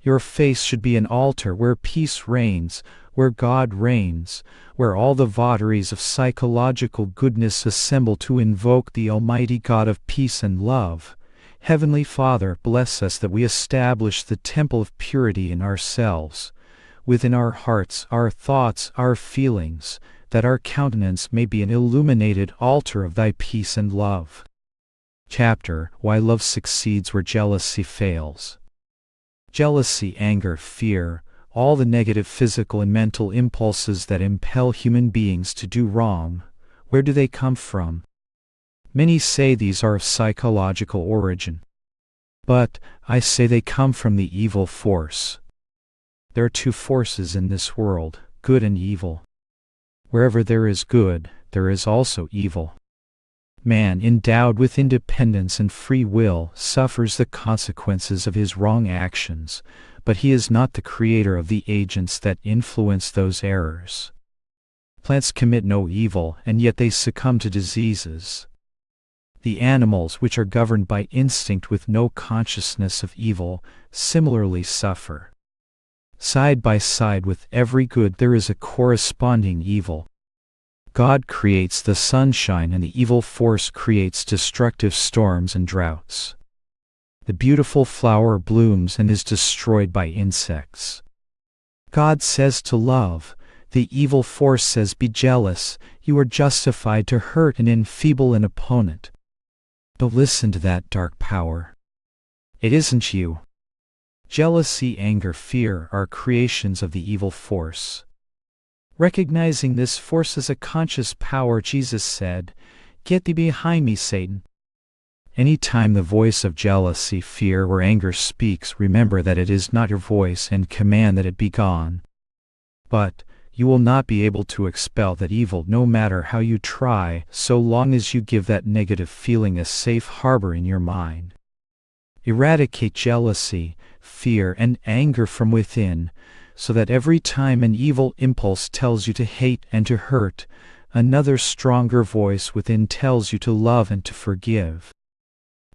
Your face should be an altar where peace reigns, where God reigns, where all the votaries of psychological goodness assemble to invoke the Almighty God of peace and love. Heavenly Father, bless us that we establish the temple of purity in ourselves, within our hearts, our thoughts, our feelings, that our countenance may be an illuminated altar of Thy peace and love. Chapter: Why Love Succeeds Where Jealousy Fails. Jealousy, anger, fear, all the negative physical and mental impulses that impel human beings to do wrong, where do they come from? Many say these are of psychological origin. But I say they come from the evil force. There are two forces in this world, good and evil. Wherever there is good, there is also evil. Man, endowed with independence and free will, suffers the consequences of his wrong actions, but he is not the creator of the agents that influence those errors. Plants commit no evil, and yet they succumb to diseases. The animals, which are governed by instinct with no consciousness of evil, similarly suffer. Side by side with every good there is a corresponding evil. God creates the sunshine and the evil force creates destructive storms and droughts. The beautiful flower blooms and is destroyed by insects. God says to love, the evil force says be jealous, you are justified to hurt and enfeeble an opponent. Don't listen to that dark power. It isn't you. Jealousy, anger, fear are creations of the evil force. Recognizing this force as a conscious power, Jesus said, "Get thee behind me, Satan." Any time the voice of jealousy, fear, or anger speaks, remember that it is not your voice and command that it be gone. But you will not be able to expel that evil no matter how you try, so long as you give that negative feeling a safe harbor in your mind. Eradicate jealousy, fear, and anger from within, so that every time an evil impulse tells you to hate and to hurt, another stronger voice within tells you to love and to forgive.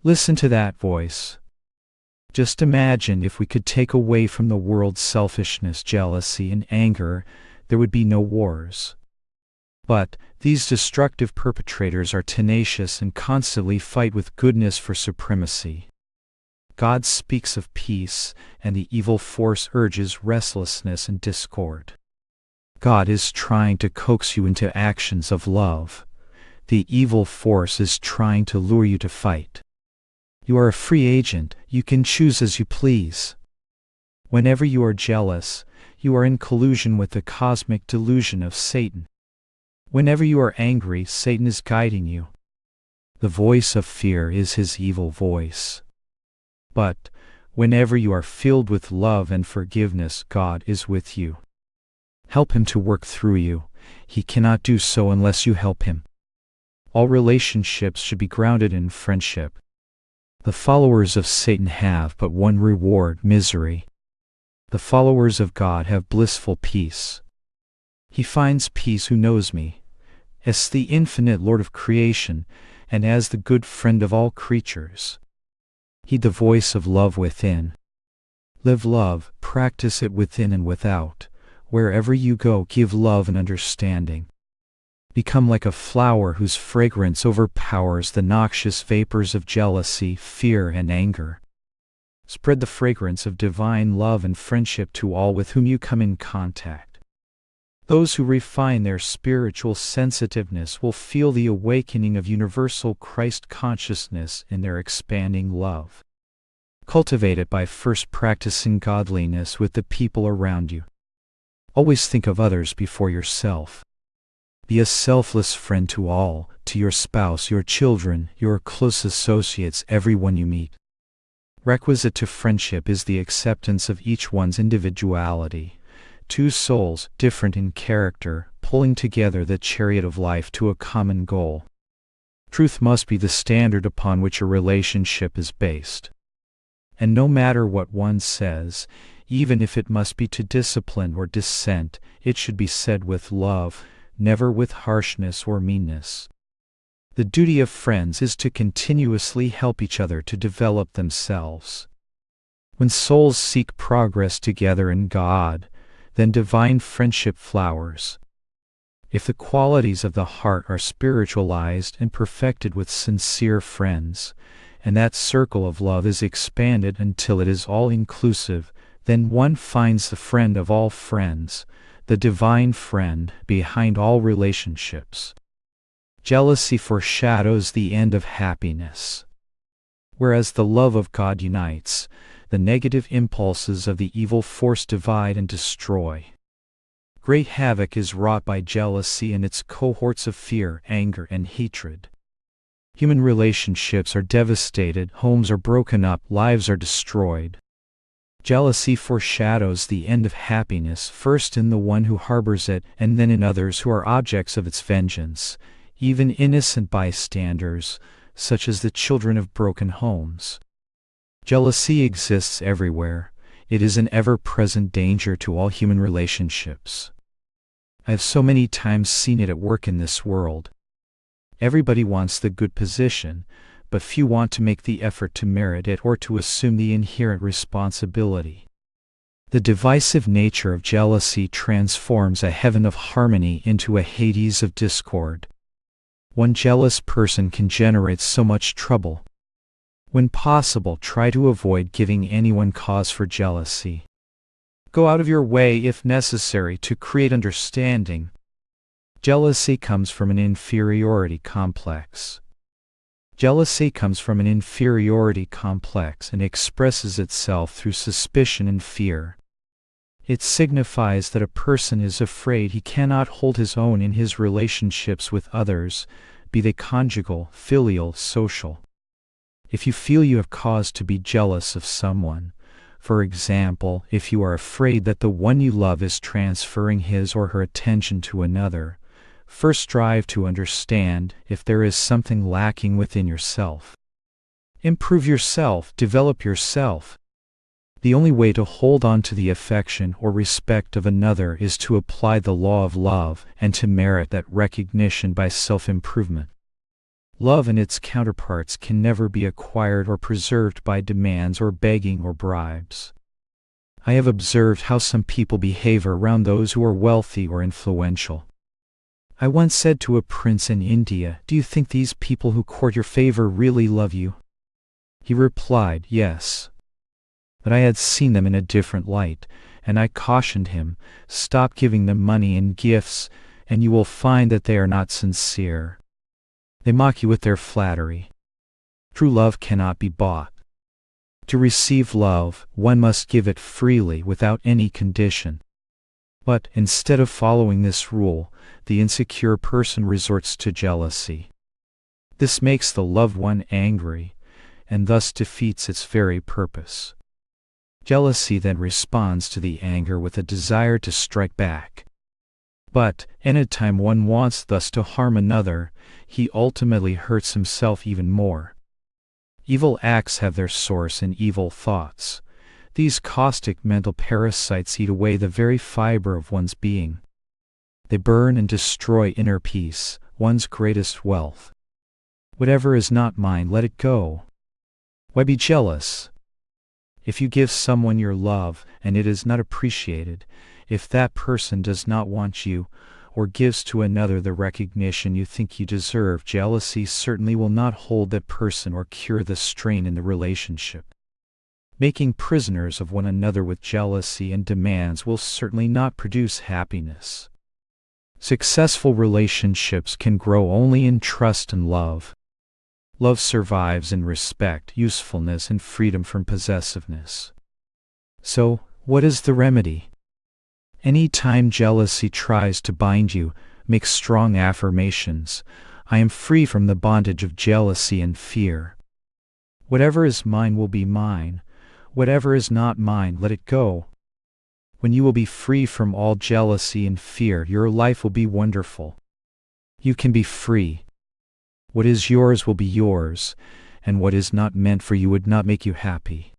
Listen to that voice. Just imagine if we could take away from the world selfishness, jealousy, and anger, there would be no wars. But these destructive perpetrators are tenacious and constantly fight with goodness for supremacy. God speaks of peace, and the evil force urges restlessness and discord. God is trying to coax you into actions of love. The evil force is trying to lure you to fight. You are a free agent, you can choose as you please. Whenever you are jealous, you are in collusion with the cosmic delusion of Satan. Whenever you are angry, Satan is guiding you. The voice of fear is his evil voice. But whenever you are filled with love and forgiveness, God is with you. Help him to work through you. He cannot do so unless you help him. All relationships should be grounded in friendship. The followers of Satan have but one reward: misery. The followers of God have blissful peace. He finds peace who knows me, as the infinite Lord of creation, and as the good friend of all creatures. Heed the voice of love within. Live love, practice it within and without. Wherever you go, give love and understanding. Become like a flower whose fragrance overpowers the noxious vapors of jealousy, fear, and anger. Spread the fragrance of divine love and friendship to all with whom you come in contact. Those who refine their spiritual sensitiveness will feel the awakening of universal Christ consciousness in their expanding love. Cultivate it by first practicing godliness with the people around you. Always think of others before yourself. Be a selfless friend to all, to your spouse, your children, your close associates, everyone you meet. Requisite to friendship is the acceptance of each one's individuality. Two souls, different in character, pulling together the chariot of life to a common goal. Truth must be the standard upon which a relationship is based. And no matter what one says, even if it must be to discipline or dissent, it should be said with love, never with harshness or meanness. The duty of friends is to continuously help each other to develop themselves. When souls seek progress together in God, then divine friendship flowers. If the qualities of the heart are spiritualized and perfected with sincere friends, and that circle of love is expanded until it is all-inclusive, then one finds the friend of all friends, the divine friend behind all relationships. Jealousy foreshadows the end of happiness. Whereas the love of God unites, the negative impulses of the evil force divide and destroy. Great havoc is wrought by jealousy and its cohorts of fear, anger, and hatred. Human relationships are devastated, homes are broken up, lives are destroyed. Jealousy foreshadows the end of happiness, first in the one who harbors it, and then in others who are objects of its vengeance, even innocent bystanders, such as the children of broken homes. Jealousy exists everywhere. It is an ever-present danger to all human relationships. I have so many times seen it at work in this world. Everybody wants the good position, but few want to make the effort to merit it or to assume the inherent responsibility. The divisive nature of jealousy transforms a heaven of harmony into a Hades of discord. One jealous person can generate so much trouble. When possible, try to avoid giving anyone cause for jealousy. Go out of your way, if necessary, to create understanding. Jealousy comes from an inferiority complex. Jealousy comes from an inferiority complex and expresses itself through suspicion and fear. It signifies that a person is afraid he cannot hold his own in his relationships with others, be they conjugal, filial, social. If you feel you have cause to be jealous of someone, for example, if you are afraid that the one you love is transferring his or her attention to another, first strive to understand if there is something lacking within yourself. Improve yourself, develop yourself. The only way to hold on to the affection or respect of another is to apply the law of love and to merit that recognition by self-improvement. Love and its counterparts can never be acquired or preserved by demands or begging or bribes. I have observed how some people behave around those who are wealthy or influential. I once said to a prince in India, "Do you think these people who court your favor really love you?" He replied, "Yes." But I had seen them in a different light, and I cautioned him, "Stop giving them money and gifts, and you will find that they are not sincere. They mock you with their flattery. True love cannot be bought. To receive love, one must give it freely without any condition." But, instead of following this rule, the insecure person resorts to jealousy. This makes the loved one angry, and thus defeats its very purpose. Jealousy then responds to the anger with a desire to strike back. But, anytime one wants thus to harm another, he ultimately hurts himself even more. Evil acts have their source in evil thoughts. These caustic mental parasites eat away the very fiber of one's being. They burn and destroy inner peace, one's greatest wealth. Whatever is not mine, let it go. Why be jealous? If you give someone your love and it is not appreciated, if that person does not want you, or gives to another the recognition you think you deserve, jealousy certainly will not hold that person or cure the strain in the relationship. Making prisoners of one another with jealousy and demands will certainly not produce happiness. Successful relationships can grow only in trust and love. Love survives in respect, usefulness, and freedom from possessiveness. So, what is the remedy? Any time jealousy tries to bind you, make strong affirmations. I am free from the bondage of jealousy and fear. Whatever is mine will be mine. Whatever is not mine, let it go. When you will be free from all jealousy and fear, your life will be wonderful. You can be free. What is yours will be yours, and what is not meant for you would not make you happy.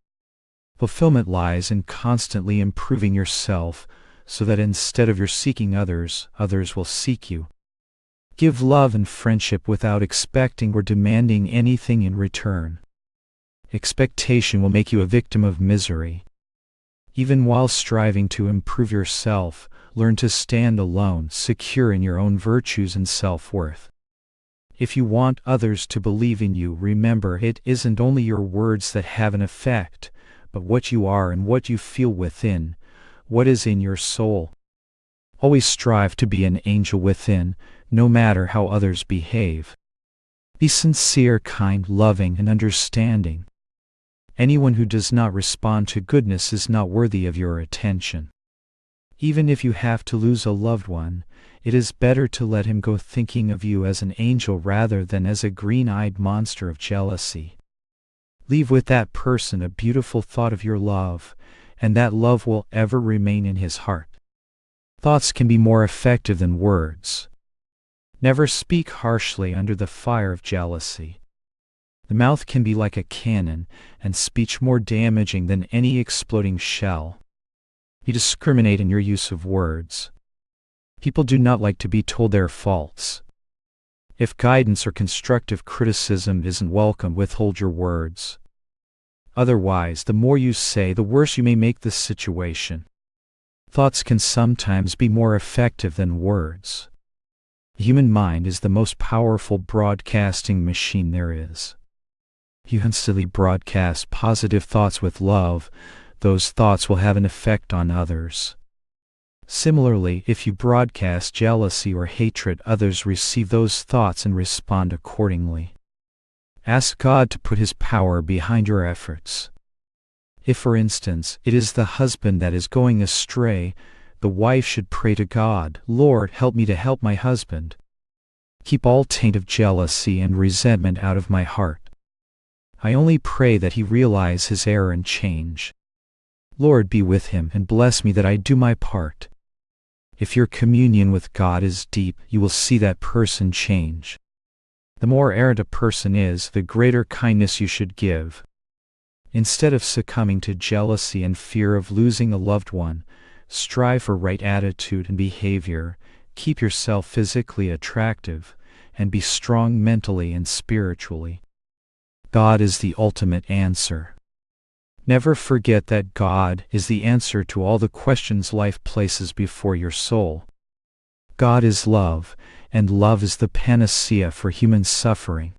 Fulfillment lies in constantly improving yourself, so that instead of your seeking others, others will seek you. Give love and friendship without expecting or demanding anything in return. Expectation will make you a victim of misery. Even while striving to improve yourself, learn to stand alone, secure in your own virtues and self-worth. If you want others to believe in you, remember it isn't only your words that have an effect, but what you are and what you feel within, what is in your soul. Always strive to be an angel within, no matter how others behave. Be sincere, kind, loving, and understanding. Anyone who does not respond to goodness is not worthy of your attention. Even if you have to lose a loved one, it is better to let him go thinking of you as an angel rather than as a green-eyed monster of jealousy. Leave with that person a beautiful thought of your love, and that love will ever remain in his heart. Thoughts can be more effective than words. Never speak harshly under the fire of jealousy. The mouth can be like a cannon, and speech more damaging than any exploding shell. You discriminate in your use of words. People do not like to be told their faults. If guidance or constructive criticism isn't welcome, withhold your words. Otherwise, the more you say, the worse you may make the situation. Thoughts can sometimes be more effective than words. The human mind is the most powerful broadcasting machine there is. You constantly broadcast positive thoughts with love, those thoughts will have an effect on others. Similarly, if you broadcast jealousy or hatred, others receive those thoughts and respond accordingly. Ask God to put His power behind your efforts. If, for instance, it is the husband that is going astray, the wife should pray to God, "Lord, help me to help my husband. Keep all taint of jealousy and resentment out of my heart. I only pray that he realize his error and change. Lord, be with him and bless me that I do my part." If your communion with God is deep, you will see that person change. The more errant a person is, the greater kindness you should give. Instead of succumbing to jealousy and fear of losing a loved one, strive for right attitude and behavior, keep yourself physically attractive, and be strong mentally and spiritually. God is the ultimate answer. Never forget that God is the answer to all the questions life places before your soul. God is love, and love is the panacea for human suffering.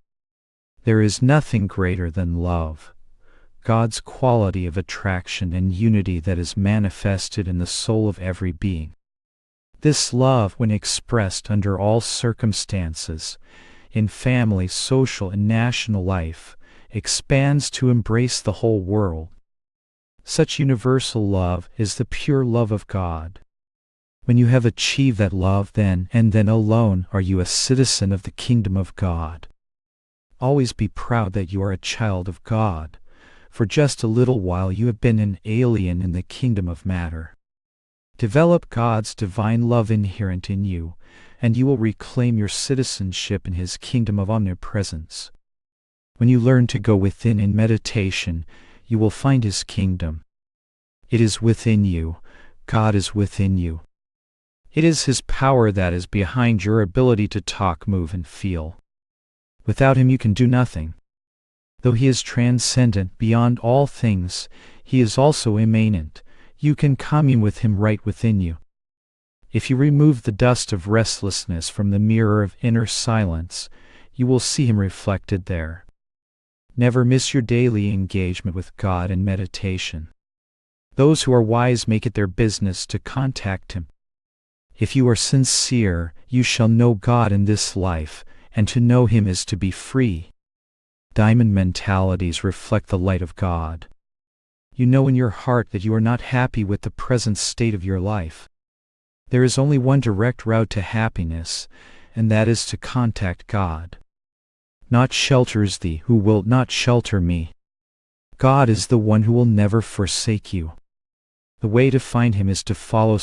There is nothing greater than love, God's quality of attraction and unity that is manifested in the soul of every being. This love, when expressed under all circumstances, in family, social, and national life, expands to embrace the whole world. Such universal love is the pure love of God. When you have achieved that love, then and then alone are you a citizen of the kingdom of God. Always be proud that you are a child of God. For just a little while you have been an alien in the kingdom of matter. Develop God's divine love inherent in you, and you will reclaim your citizenship in His kingdom of omnipresence. When you learn to go within in meditation, you will find His kingdom. It is within you. God is within you. It is His power that is behind your ability to talk, move, and feel. Without Him you can do nothing. Though he is transcendent beyond all things, he is also immanent. You can commune with him right within you. If you remove the dust of restlessness from the mirror of inner silence, you will see him reflected there. Never miss your daily engagement with God in meditation. Those who are wise make it their business to contact him. If you are sincere, you shall know God in this life, and to know him is to be free. Diamond mentalities reflect the light of God. You know in your heart that you are not happy with the present state of your life. There is only one direct route to happiness, and that is to contact God. Naught shelters thee who wilt not shelter me. God is the one who will never forsake you. The way to find him is to follow